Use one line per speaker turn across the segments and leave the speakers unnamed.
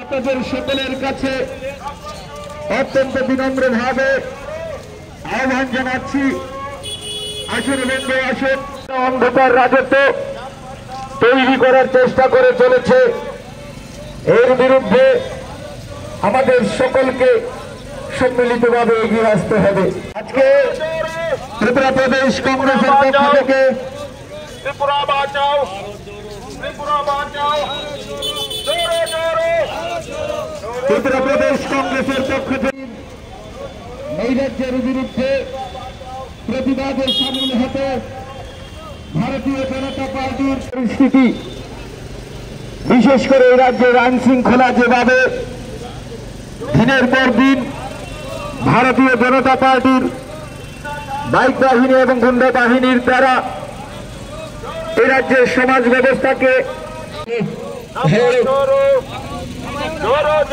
আপনাদের সকলের কাছে অত্যন্ত বিনম্রভাবে আহ্বান জানাচ্ছি, আসুন বন্ধু আসুন। অন্ধকার রাজত্ব তৈরি করার চেষ্টা করে চলেছে, এর বিরুদ্ধে আমাদের সকলকে সম্মিলিতভাবে এগিয়ে আসতে হবে। আজকে ত্রিপুরা প্রদেশ কংগ্রেসের পক্ষ থেকে
ত্রিপুরা বাঁচাও, ত্রিপুরা বাঁচাও,
ত্রিপুরা প্রদেশ কংগ্রেসের পক্ষ থেকে নৈরাজ্যের বিরুদ্ধে প্রতিবাদে সামিল হতে ভারতীয় জনতা পার্টির পরিস্থিতি, বিশেষ করে এই রাজ্যের আইন শৃঙ্খলা যেভাবে দিনের পর দিন ভারতীয় জনতা পার্টির বাইক বাহিনী এবং গুন্ডা বাহিনীর দ্বারা এই রাজ্যের সমাজ ব্যবস্থাকে ভারত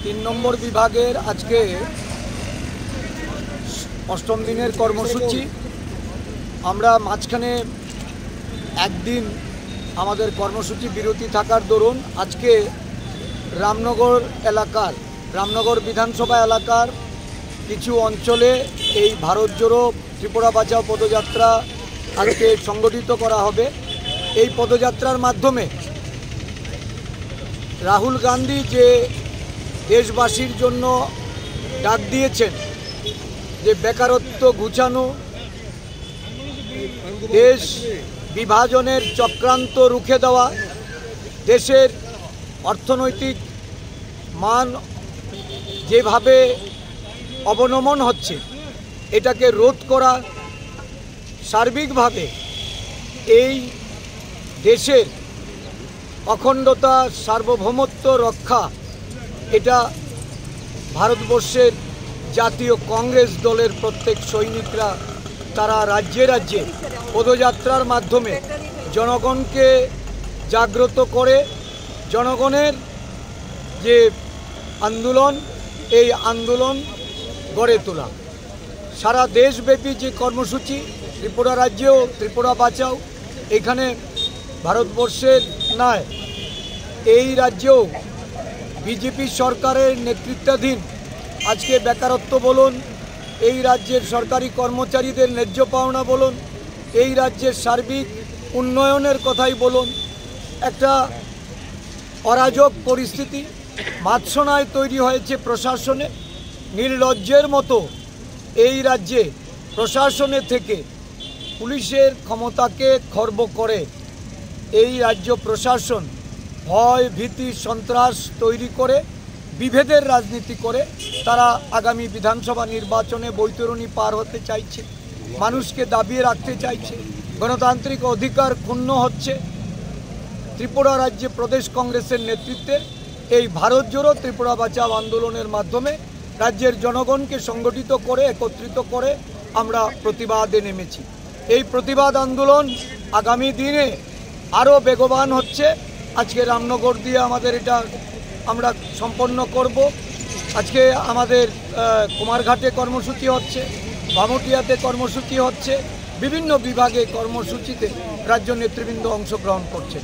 তিন নম্বর বিভাগের আজকে অষ্টম দিনের কর্মসূচি। আমরা মাঝখানে একদিন আমাদের কর্মসূচি বিরতি থাকার দরুন আজকে রামনগর বিধানসভা এলাকার কিছু অঞ্চলে এই ভারত জোড়ো ত্রিপুরা বাঁচাও পদযাত্রা আজকে সংগঠিত করা হবে। এই পদযাত্রার মাধ্যমে রাহুল গান্ধী যে দেশবাসীর জন্য ডাক দিয়েছেন, যে বেকারত্ব ঘুচানো, দেশ বিভাজনের চক্রান্ত রুখে দেওয়া, দেশের অর্থনৈতিক মান যেভাবে অবনমন হচ্ছে এটাকে রোধ করা, সার্বিকভাবে এই দেশের অখণ্ডতা সার্বভৌমত্ব রক্ষা, এটা ভারতবর্ষের জাতীয় কংগ্রেস দলের প্রত্যেক সৈনিকরা তারা রাজ্যে রাজ্যে পদযাত্রার মাধ্যমে জনগণকে জাগ্রত করে জনগণের যে আন্দোলন, এই আন্দোলন গড়ে তোলা। সারা দেশব্যাপী যে কর্মসূচি, ত্রিপুরা রাজ্যেও ত্রিপুরা বাঁচাও, এখানে ভারতবর্ষের নয়, এই রাজ্যেও বিজেপি সরকারের নেতৃত্বাধীন আজকে বেকারত্ব বলুন, এই রাজ্যের সরকারি কর্মচারীদের ন্যায্য পাওনা বলুন, এই রাজ্যের সার্বিক উন্নয়নের কথাই বলুন, একটা অরাজক পরিস্থিতি মাৎসনায় তৈরি হয়েছে প্রশাসনে। নির্লজ্জের মতো এই রাজ্যে প্রশাসনে থেকে পুলিশের ক্ষমতাকে খর্ব করে এই রাজ্য প্রশাসন ভয় ভীতি সন্ত্রাস তৈরি করে বিভেদের রাজনীতি করে তারা আগামী বিধানসভা নির্বাচনে বৈতরণী পার হতে চাইছে, মানুষকে দাবিয়ে রাখতে চাইছে, গণতান্ত্রিক অধিকার ক্ষুণ্ণ হচ্ছে। ত্রিপুরা রাজ্যে প্রদেশ কংগ্রেসের নেতৃত্বে এই ভারত জোড়ো ত্রিপুরা বাঁচাও আন্দোলনের মাধ্যমে রাজ্যের জনগণকে সংগঠিত করে একত্রিত করে আমরা প্রতিবাদে নেমেছি। এই প্রতিবাদ আন্দোলন আগামী দিনে আরও বেগবান হচ্ছে। আজকে রামনগর দিয়ে আমাদের এটা আমরা সম্পন্ন করব। আজকে আমাদের কুমারঘাটে কর্মসূচি হচ্ছে, বামুটিয়াতে কর্মসূচি হচ্ছে, বিভিন্ন বিভাগে কর্মসূচিতে রাজ্য নেতৃবৃন্দ অংশগ্রহণ করছেন।